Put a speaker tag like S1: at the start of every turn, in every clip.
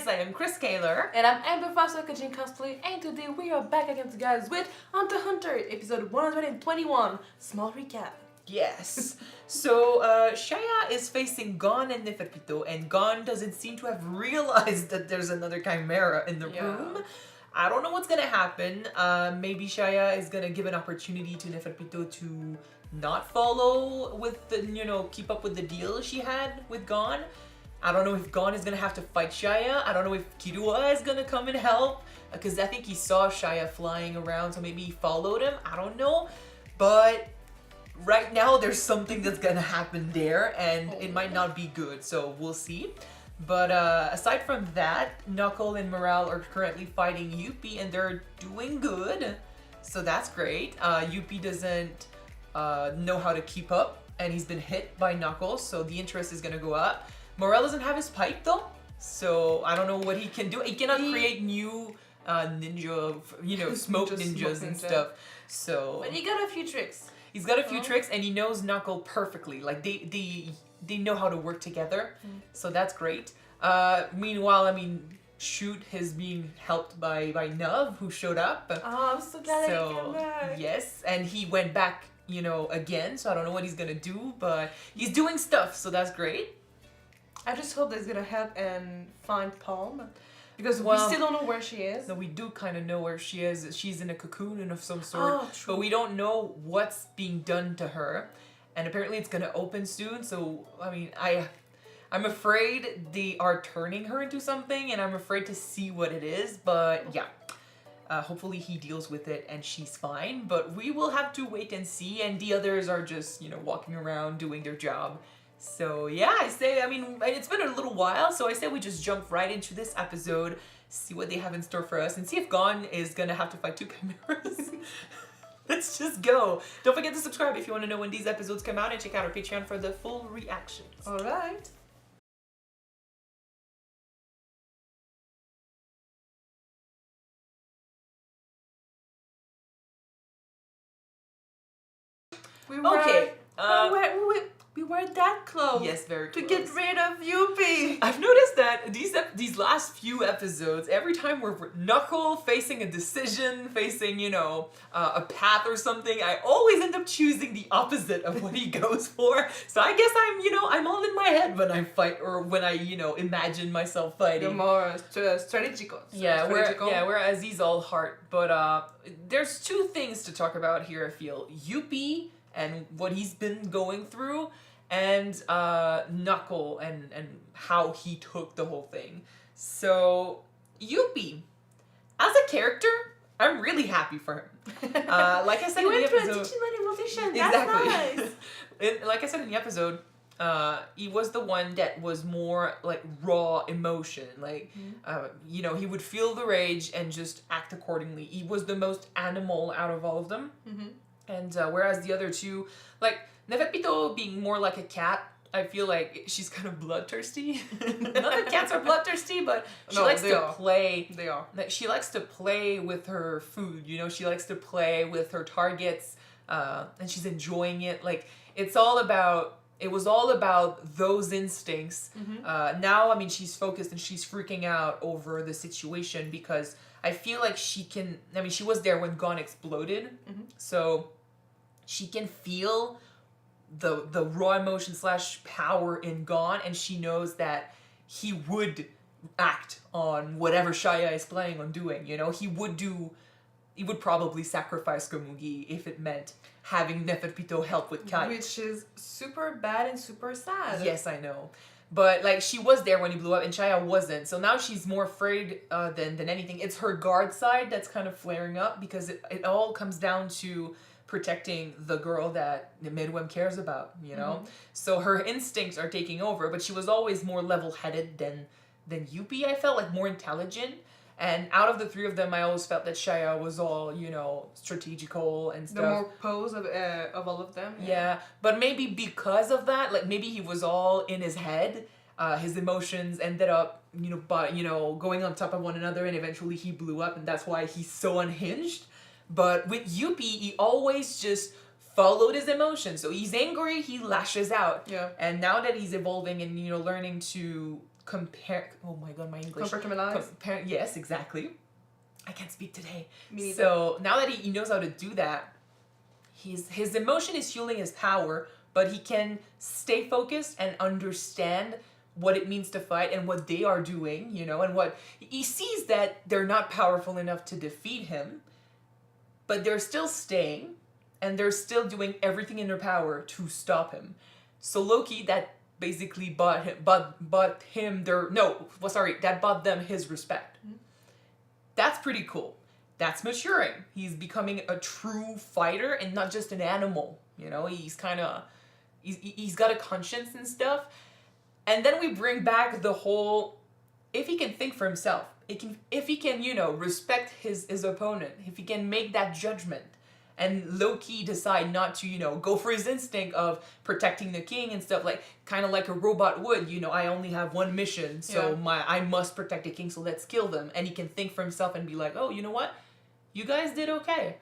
S1: guys, I am Chris Kaler.
S2: And I'm Amber Foster, Kyuujin cosplay, and today we are back again, guys, with Hunter x Hunter, episode 121. Small recap.
S1: Yes. So, Shaya is facing Gon and Neferpito, and Gon doesn't seem to have realized that there's another Chimera in the room. I don't know what's gonna happen. Maybe Shaya is gonna give an opportunity to Neferpito to not follow with the, keep up with the deal she had with Gon. I don't know if Gon is gonna have to fight Shaya. I don't know if Kirua is gonna come and help, because I think he saw Shaya flying around, so maybe he followed him. I don't know, but right now there's something that's gonna happen there, and it might not be good, so we'll see. But aside from that, Knuckle and Morale are currently fighting Youpi, and they're doing good, so that's great. Youpi doesn't know how to keep up, and he's been hit by Knuckle, so the interest is gonna go up. Morale doesn't have his pipe though, so I don't know what he can do. He cannot create new ninja, smoke ninjas and stuff. So,
S2: but he got a few tricks.
S1: He's got a few tricks, and he knows Knuckle perfectly. Like they know how to work together, so that's great. Meanwhile, I mean, Shoot is being helped by Nuv, who showed up.
S2: Oh, I'm so glad that he came back.
S1: Yes, and he went back, again. So I don't know what he's gonna do, but he's doing stuff, so that's great.
S2: I just hope that he's gonna help and find Palm, because we still don't know where she is.
S1: No, we do kind of know where she is. She's in a cocoon of some sort,
S2: true.
S1: But we don't know what's being done to her. And apparently it's gonna open soon. So I mean, I'm afraid they are turning her into something, and I'm afraid to see what it is. But yeah, hopefully he deals with it and she's fine. But we will have to wait and see. And the others are just walking around doing their job. So yeah, I mean, it's been a little while, so I say we just jump right into this episode, see what they have in store for us, and see if Gon is gonna have to fight two chimeras. Let's just go. Don't forget to subscribe if you want to know when these episodes come out, and check out our Patreon for the full reactions.
S2: Alright. We were that close.
S1: Yes, very close.
S2: To get rid of Youpi.
S1: I've noticed that these last few episodes, every time we're Knuckle facing a decision, facing, a path or something, I always end up choosing the opposite of what he goes for. So I guess I'm all in my head when I fight, or when I, imagine myself fighting.
S2: You're more strategical.
S1: Yeah, whereas he's all heart. But there's two things to talk about here, I feel. Youpi and what he's been going through, and Knuckle and how he took the whole thing. So, Youpi, as a character, I'm really happy for him. Like I said in the episode,
S2: exactly.
S1: That's
S2: nice.
S1: Like I said in the episode, he was the one that was more like raw emotion. Like, he would feel the rage and just act accordingly. He was the most animal out of all of them. And whereas the other two, like Neferpito being more like a cat, I feel like she's kind of bloodthirsty. Not that cats are bloodthirsty, but she likes to play.
S2: They are.
S1: Like, she likes to play with her food. She likes to play with her targets, and she's enjoying it. Like, it was all about those instincts. Now, I mean, she's focused and she's freaking out over the situation, because I feel like she was there when Gon exploded, so she can feel the raw emotion / power in Gon, and she knows that he would act on whatever Shaya is planning on doing. He would probably sacrifice Komugi if it meant having Neferpito help with Kai.
S2: Which is super bad and super sad.
S1: Yes, I know. But, like, she was there when he blew up, and Shaya wasn't. So now she's more afraid than anything. It's her guard side that's kind of flaring up, because it all comes down to protecting the girl that Midwem cares about, So her instincts are taking over, but she was always more level-headed than Youpi, I felt, like more intelligent. And out of the three of them, I always felt that Shaya was all, strategical and stuff.
S2: The more pose of all of them.
S1: Yeah, but maybe because of that, like maybe he was all in his head. His emotions ended up, going on top of one another, and eventually he blew up, and that's why he's so unhinged. But with Youpi, he always just followed his emotions. So he's angry, he lashes out.
S2: Yeah.
S1: And now that he's evolving and, learning to oh my god, my English.
S2: Compartmentalize.
S1: Yes, exactly. I can't speak today.
S2: Me neither.
S1: So now that he knows how to do that, his emotion is fueling his power, but he can stay focused and understand what it means to fight and what they are doing, and what he sees that they're not powerful enough to defeat him, but they're still staying and they're still doing everything in their power to stop him. So Loki, that basically bought them his respect. Mm-hmm. That's pretty cool. That's maturing. He's becoming a true fighter and not just an animal. He's he's got a conscience and stuff. And then we bring back the whole, if he can think for himself, if he can, respect his opponent, if he can make that judgment, and low-key decide not to, go for his instinct of protecting the king and stuff, kind of like a robot would, I only have one mission, so I must protect the king, so let's kill them. And he can think for himself and be like, oh, you know what? You guys did okay.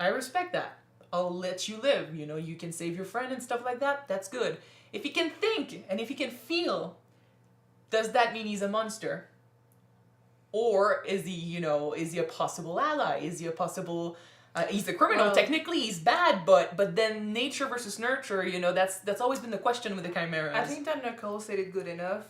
S1: I respect that. I'll let you live, you can save your friend and stuff like that. That's good. If he can think and if he can feel, does that mean he's a monster? Or is he a possible ally? Is he a possible... he's a criminal, technically he's bad, but then nature versus nurture, that's always been the question with the Chimeras.
S2: I think that Knuckle said it good enough.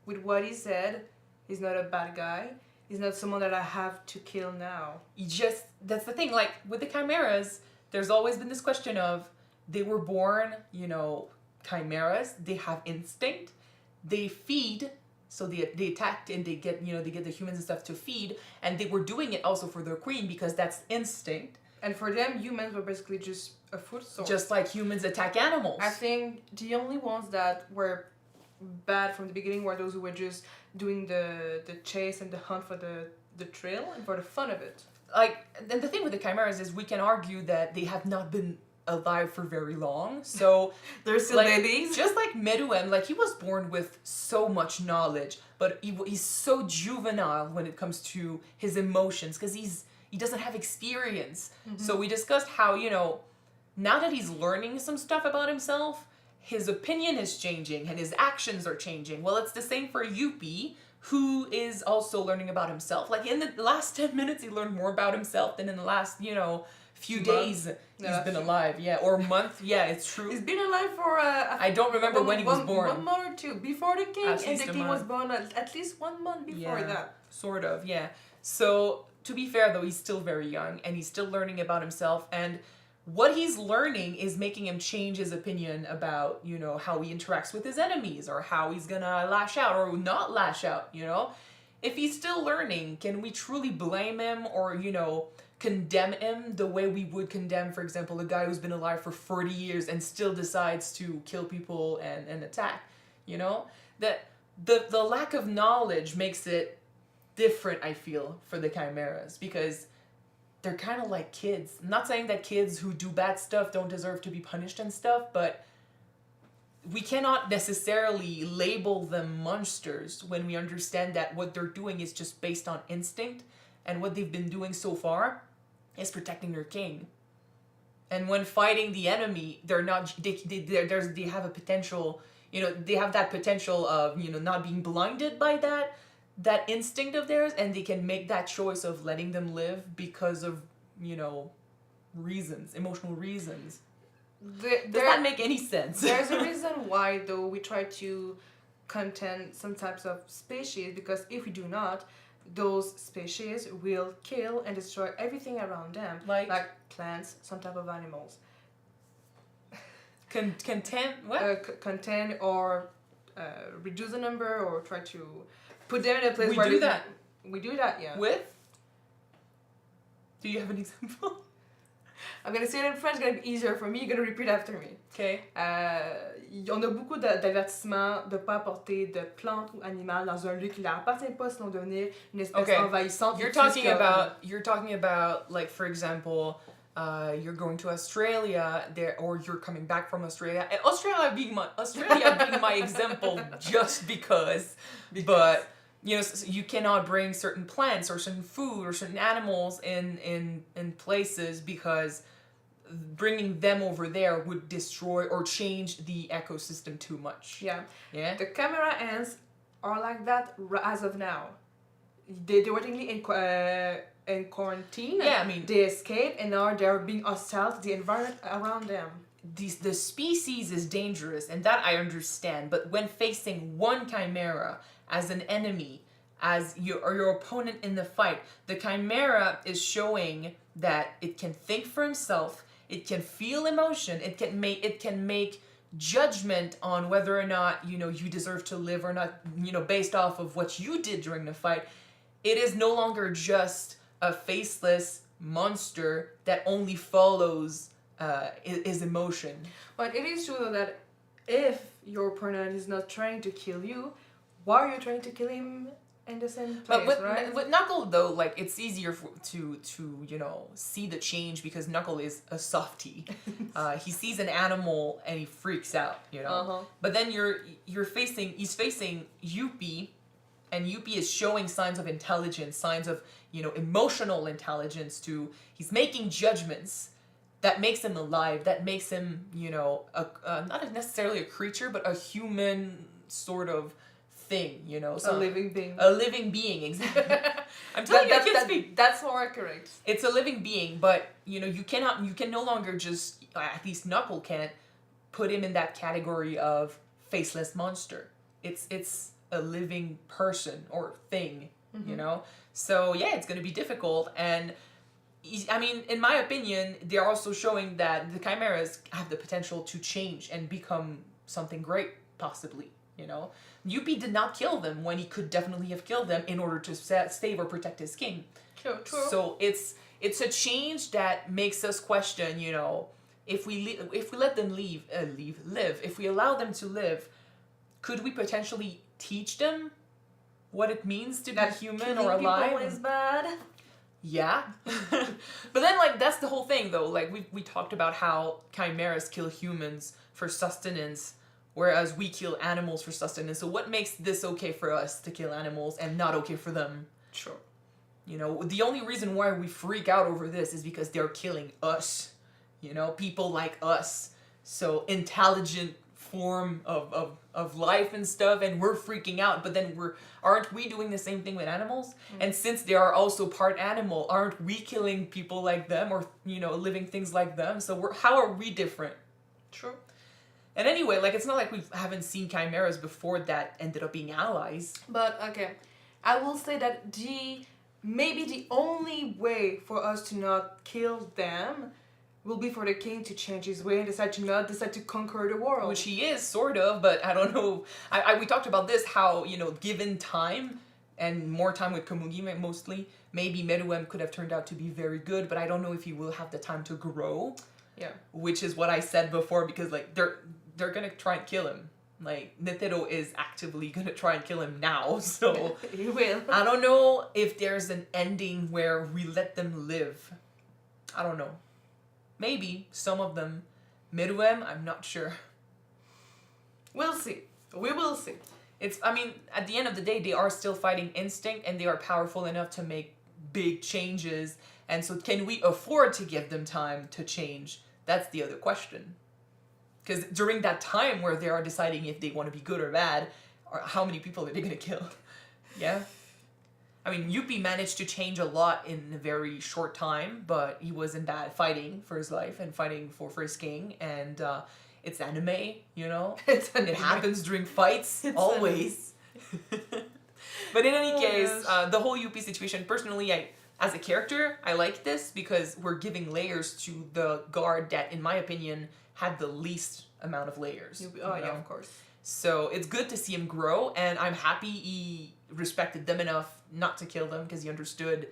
S2: With what he said, he's not a bad guy. He's not someone that I have to kill now.
S1: That's the thing, with the Chimeras, there's always been this question of, they were born, Chimeras, they have instinct, they feed, so they attacked and they get the humans and stuff to feed, and they were doing it also for their queen because that's instinct.
S2: And for them, humans were basically just a food source.
S1: Just like humans attack animals.
S2: I think the only ones that were bad from the beginning were those who were just doing the chase and the hunt for the trail and for the fun of it.
S1: And the thing with the Chimeras is we can argue that they have not been alive for very long, so
S2: they're still babies.
S1: Just like Meruem, he was born with so much knowledge, but he's so juvenile when it comes to his emotions because he doesn't have experience. Mm-hmm. So we discussed how, now that he's learning some stuff about himself, his opinion is changing and his actions are changing. Well, it's the same for Youpi, who is also learning about himself. In the last 10 minutes, he learned more about himself than in the last, few days he's been alive. Yeah, or month. Yeah, it's true.
S2: He's been alive for
S1: I don't remember when he was born.
S2: 1 month or 2 before the king, and the king was born at least 1 month before that.
S1: Sort of, yeah. So to be fair though, he's still very young and he's still learning about himself, and what he's learning is making him change his opinion about, how he interacts with his enemies or how he's gonna lash out or not lash out, If he's still learning, can we truly blame him or, condemn him the way we would condemn, for example, a guy who's been alive for 40 years and still decides to kill people and attack, That the lack of knowledge makes it different, I feel, for the Chimeras, because they're kind of like kids. I'm not saying that kids who do bad stuff don't deserve to be punished and stuff, but we cannot necessarily label them monsters when we understand that what they're doing is just based on instinct, and what they've been doing so far is protecting their king. And when fighting the enemy, they have a potential, they have that potential of, not being blinded by that instinct of theirs, and they can make that choice of letting them live because of, reasons, emotional reasons. Does that make any sense?
S2: There's a reason why, though, we try to contain some types of species, because if we do not, those species will kill and destroy everything around them, like plants, some type of animals.
S1: Contain what?
S2: Contain or reduce the number, or try to put them in a place where
S1: we do that.
S2: We do that, yeah.
S1: With? Do you have an example?
S2: I'm gonna say it in French, it's gonna be easier for me. You're gonna repeat after me.
S1: Okay.
S2: On a beaucoup d'avertissements de ne pas apporter de plantes ou animaux dans un lieu qui leur appartient pas, sinon devenir une espèce envahissante.
S1: You're talking about, like, for example, you're going to Australia or you're coming back from Australia. And Australia being my example just because. But you cannot bring certain plants or certain food or certain animals in places because bringing them over there would destroy or change the ecosystem too much.
S2: Yeah.
S1: Yeah.
S2: The Chimera ants are like that as of now. They were technically in quarantine.
S1: Yeah, I mean,
S2: they escaped and now they're being hostile to the environment around them.
S1: The species is dangerous, and that I understand. But when facing one chimera as an enemy, as your opponent in the fight, the chimera is showing that it can think for himself. It can feel emotion. It can make judgment on whether or not you deserve to live or not. Based off of what you did during the fight. It is no longer just a faceless monster that only follows his emotion.
S2: But it is true though that if your opponent is not trying to kill you, why are you trying to kill him in the same place, right?
S1: With Knuckle though, like it's easier to see the change because Knuckle is a softie. He sees an animal and he freaks out,
S2: Uh-huh.
S1: But then he's facing Youpi, and Youpi is showing signs of intelligence, signs of emotional intelligence he's making judgments that makes him alive, that makes him not necessarily a creature but a human sort of thing,
S2: a living being.
S1: A living being, exactly. I'm telling you, I can't speak.
S2: That's more correct.
S1: It's a living being, but you can no longer just, at least Knuckle can't, put him in that category of faceless monster. It's a living person or thing, So yeah, it's gonna be difficult, and I mean, in my opinion, they're also showing that the chimeras have the potential to change and become something great, possibly. Youpi did not kill them when he could definitely have killed them in order to save or protect his king.
S2: True.
S1: So it's a change that makes us question, if we let them live, if we allow them to live, could we potentially teach them what it means to be human or alive?
S2: People is bad.
S1: Yeah. But then, that's the whole thing, though. We talked about how chimeras kill humans for sustenance, whereas we kill animals for sustenance. So what makes this okay for us to kill animals and not okay for them?
S2: Sure.
S1: The only reason why we freak out over this is because they're killing us. People like us. So intelligent form of life and stuff, and we're freaking out, but then aren't we doing the same thing with animals? And since they are also part animal, aren't we killing people like them or living things like them? So how are we different?
S2: True.
S1: And anyway, it's not like we haven't seen chimeras before that ended up being allies.
S2: But okay, I will say that maybe the only way for us to not kill them will be for the king to change his way and decide to conquer the world.
S1: Which he is, sort of, but I don't know. We talked about this, how, given time, and more time with Kyuujin mostly, maybe Meruem could have turned out to be very good, but I don't know if he will have the time to grow.
S2: Yeah.
S1: Which is what I said before, because, they're gonna try and kill him. Netero is actively gonna try and kill him now, so...
S2: He will.
S1: I don't know if there's an ending where we let them live. I don't know. Maybe some of them. Meruem, I'm not sure.
S2: We'll see. We will see.
S1: At the end of the day, they are still fighting instinct, and they are powerful enough to make big changes. And so can we afford to give them time to change? That's the other question. Because during that time where they are deciding if they want to be good or bad, or how many people are they going to kill? Yeah? Youpi managed to change a lot in a very short time, but he wasn't bad fighting for his life and fighting for his king, and it's anime,
S2: It's anime.
S1: It happens during fights, always. But in any case, the whole Youpi situation, personally, as a character, I like this because we're giving layers to the guard that, in my opinion, had the least amount of layers.
S2: Yeah, of course.
S1: So it's good to see him grow, and I'm happy he respected them enough not to kill them because he understood,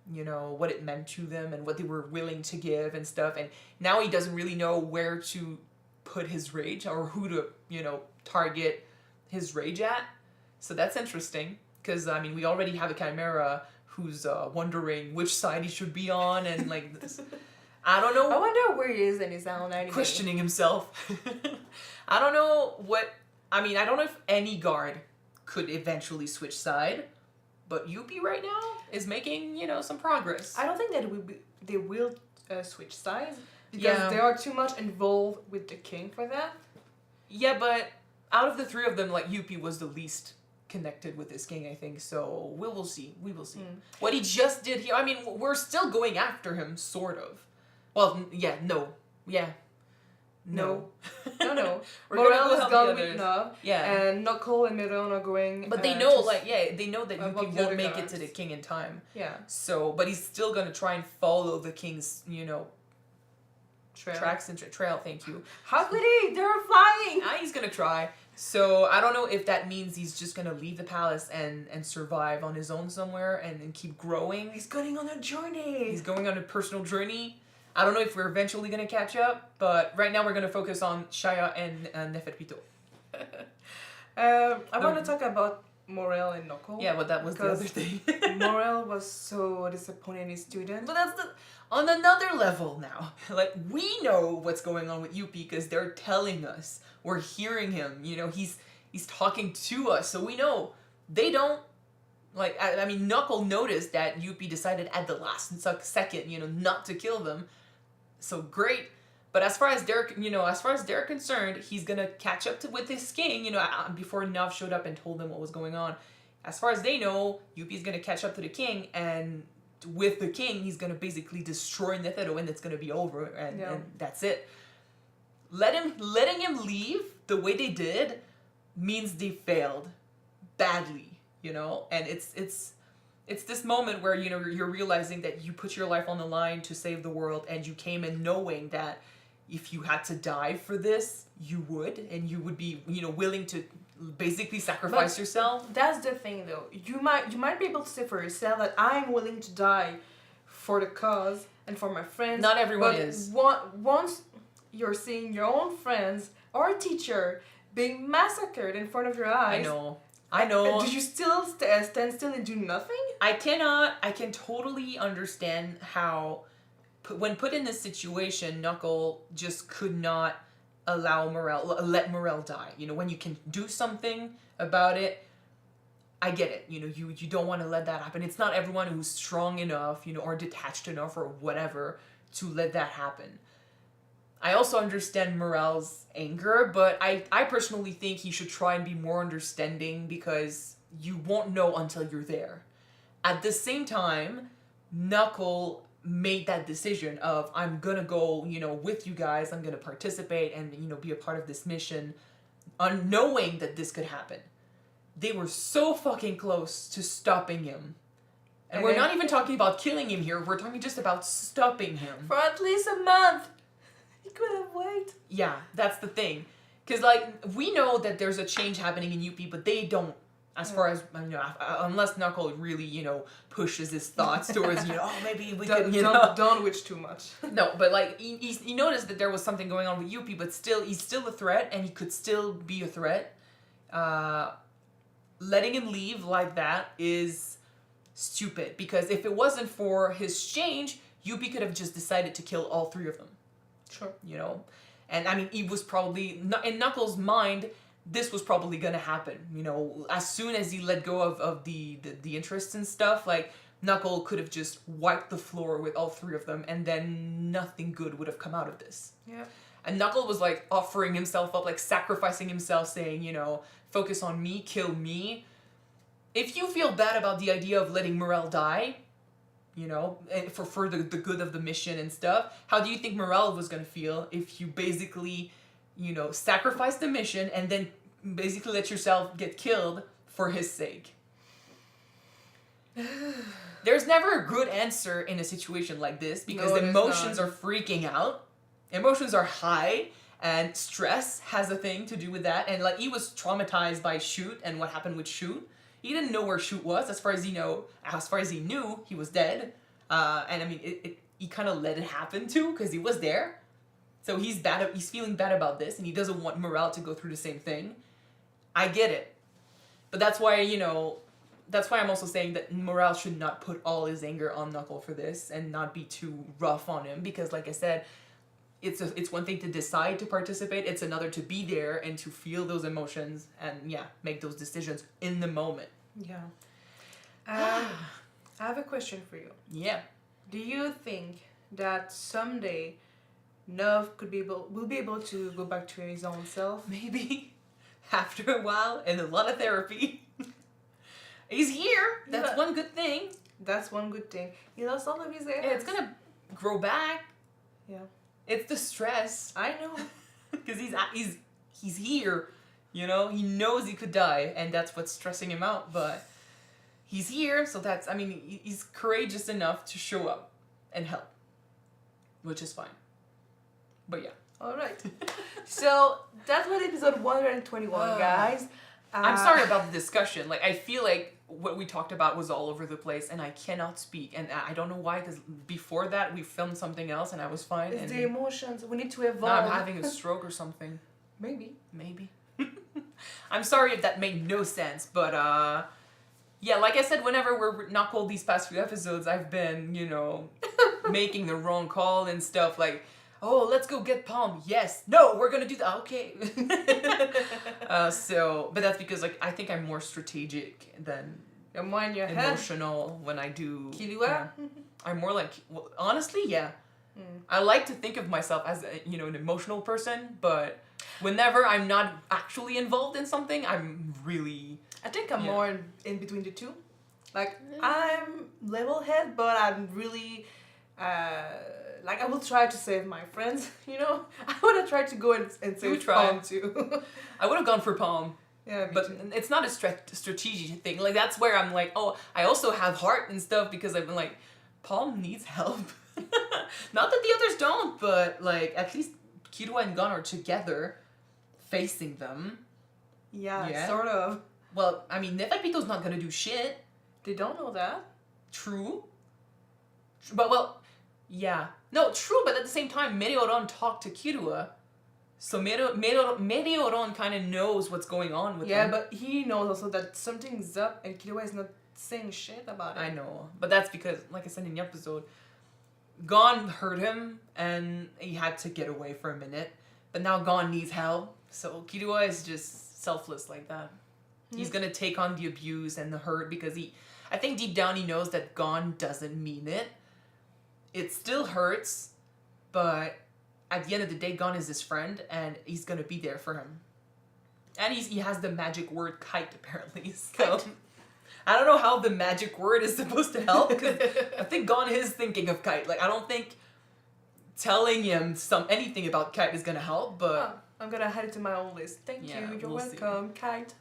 S1: what it meant to them and what they were willing to give and stuff. And now he doesn't really know where to put his rage or who to, target his rage at. So that's interesting because, we already have a Chimera who's wondering which side he should be on and, I don't know.
S2: I wonder where he is in his own anime.
S1: Questioning himself. I don't know I don't know if any guard could eventually switch side, but Youpi right now is making, some progress.
S2: I don't think that they will switch sides because they are too much involved with the king for that.
S1: Yeah, but out of the three of them, Youpi was the least connected with this king, I think. So we will see. We will see. What he just did here, I mean, we're still going after him, sort of. Well, yeah, no. Yeah. No.
S2: No.
S1: We're
S2: Morel
S1: gonna
S2: is
S1: go
S2: gone
S1: help the
S2: with
S1: others.
S2: Nov.
S1: Yeah.
S2: And Knuckle and Miron are going.
S1: But they know,
S2: to
S1: they know that
S2: about
S1: Youpi
S2: the
S1: won't
S2: other
S1: make it
S2: guards.
S1: to the king in time.
S2: Yeah.
S1: So, but he's still gonna try and follow the king's,
S2: Trail.
S1: trail. Thank you.
S2: How could he? They're flying.
S1: He's gonna try. So I don't know if that means he's just gonna leave the palace and survive on his own somewhere and keep growing.
S2: He's going on a journey.
S1: He's going on a personal journey. I don't know if we're eventually gonna catch up, but right now we're gonna focus on Shaya and Neferpito.
S2: I want to talk about Morel and Knuckle.
S1: Yeah, but that was the other thing.
S2: Morel was so disappointed in his student.
S1: But that's on another level now. Like, we know what's going on with Youpi because they're telling us. We're hearing him. He's talking to us, so we know. They don't. Like, I mean, Knuckle noticed that Youpi decided at the last second, not to kill them. So great. But as far as they're concerned, he's gonna catch up with his king, before Nav showed up and told them what was going on. As far as they know, Yupi's gonna catch up to the king, and with the king, he's gonna basically destroy Neferu, and it's gonna be over, and that's it. Letting him leave the way they did means they failed badly, and it's this moment where you're realizing that you put your life on the line to save the world, and you came in knowing that if you had to die for this, you would, and you would be willing to basically sacrifice yourself.
S2: That's the thing, though. You might be able to say for yourself that I'm willing to die for the cause and for my friends.
S1: Not everyone is.
S2: Once you're seeing your own friends or teacher being massacred in front of your eyes.
S1: I know.
S2: Do you still stand still and do nothing?
S1: I can totally understand how, when put in this situation, Knuckle just could not let Morel die. When you can do something about it, I get it. You don't want to let that happen. It's not everyone who's strong enough, or detached enough or whatever to let that happen. I also understand Morel's anger, but I personally think he should try and be more understanding because you won't know until you're there. At the same time, Knuckle made that decision of, I'm gonna go, with you guys, I'm gonna participate and, be a part of this mission, unknowing that this could happen. They were so fucking close to stopping him. And we're not even talking about killing him here, we're talking just about stopping him.
S2: For at least a month! He could have waited.
S1: Yeah, that's the thing. Because, we know that there's a change happening in Youpi, but they don't. As far as, unless Knuckle really, pushes his thoughts towards, maybe we could,
S2: Don't witch too much.
S1: No, but, he noticed that there was something going on with Youpi, but he's still a threat, and he could still be a threat. Letting him leave like that is stupid, because if it wasn't for his change, Youpi could have just decided to kill all three of them.
S2: Sure.
S1: And, I mean, he was probably, in Knuckles' mind, this was probably gonna happen, as soon as he let go of the interests and stuff, Knuckle could have just wiped the floor with all three of them, and then nothing good would have come out of this.
S2: Yeah.
S1: And Knuckle was, offering himself up, sacrificing himself, saying, focus on me, kill me. If you feel bad about the idea of letting Morel die, and for the good of the mission and stuff, how do you think Morel was gonna feel if you basically, sacrifice the mission and then basically let yourself get killed for his sake? There's never a good answer in a situation like this because emotions are freaking out. Emotions are high, and stress has a thing to do with that. And he was traumatized by Shoot and what happened with Shoot. He didn't know where Shoot was. As far as he knew, he was dead. And I mean, he kind of let it happen too because he was there. So he's feeling bad about this, and he doesn't want Morel to go through the same thing. I get it. But that's why I'm also saying that Morel should not put all his anger on Knuckle for this and not be too rough on him, because like I said, it's one thing to decide to participate, it's another to be there and to feel those emotions and make those decisions in the moment.
S2: Yeah. I have a question for you.
S1: Yeah.
S2: Do you think that someday Nov will be able to go back to his own self?
S1: Maybe. After a while and a lot of therapy. He's here. That's one good thing.
S2: That's one good thing. He lost all of his hair.
S1: Yeah, it's gonna grow back.
S2: Yeah.
S1: It's the stress.
S2: I know.
S1: Because he's here. You know, he knows he could die, and that's what's stressing him out. But he's here, so that's. I mean, he's courageous enough to show up and help, which is fine. But yeah.
S2: All right. So that was episode 121, guys.
S1: I'm sorry about the discussion. Like, I feel like what we talked about was all over the place, and I cannot speak. And I don't know why, because before that, we filmed something else, and I was fine.
S2: It's
S1: and
S2: the emotions. We need to evolve.
S1: now I'm having a stroke or something.
S2: Maybe.
S1: I'm sorry if that made no sense, but, yeah, like I said, whenever we're Knuckle these past few episodes, I've been, you know, making the wrong call and stuff, like, oh, let's go get Palm. Yes. No, we're gonna do that. Okay. But that's because, like, I think I'm more strategic than
S2: You're more in your
S1: emotional when I do.
S2: Kyuujin?
S1: Yeah. I'm more like, well, honestly, yeah. I like to think of myself as, you know, an emotional person, but whenever I'm not actually involved in something, I'm really...
S2: I think I'm more in between the two. Like, I'm level-head, but I'm really... like, I will try to save my friends, you know? I would have tried to go and save Palm, too.
S1: I would have gone for Palm.
S2: Yeah,
S1: but it's not a strategic thing. Like, that's where I'm like, oh, I also have heart and stuff because I've been like, Palm needs help. Not that the others don't, but, like, at least Kyuujin and Gon are together, facing them.
S2: Yeah, sort of.
S1: Well, I mean, Nefakito's not gonna do shit.
S2: They don't know that.
S1: True. But, well, yeah. No, true, but at the same time, Merioron talked to Kirua. So Merioron kind of knows what's going on with him.
S2: Yeah, but he knows also that something's up and Kirua is not saying shit about it.
S1: I know. But that's because, like I said in the episode, Gon hurt him and he had to get away for a minute. But now Gon needs help. So Kirua is just selfless like that. He's gonna take on the abuse and the hurt because I think deep down he knows that Gon doesn't mean it. It still hurts, but at the end of the day, Gon is his friend, and he's gonna be there for him. And he has the magic word kite, apparently. So I don't know how the magic word is supposed to help, because I think Gon is thinking of kite. Like, I don't think telling him anything about kite is gonna help, but...
S2: I'm gonna add it to my own list. Thank you. You're welcome, Kite.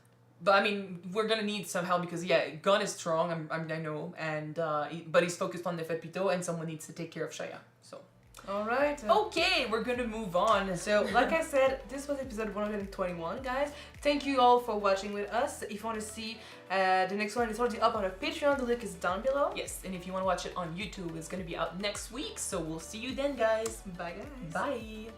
S1: But I mean, we're gonna need some help because Gon is strong. I know, and but he's focused on Nefakito, and someone needs to take care of Shaya. So.
S2: All right.
S1: Okay, we're gonna move on.
S2: So, like I said, this was episode 121, guys. Thank you all for watching with us. If you want to see the next one, it's already up on our Patreon. The link is down below.
S1: Yes, and if you want to watch it on YouTube, it's gonna be out next week. So we'll see you then, guys.
S2: Bye, guys.
S1: Bye.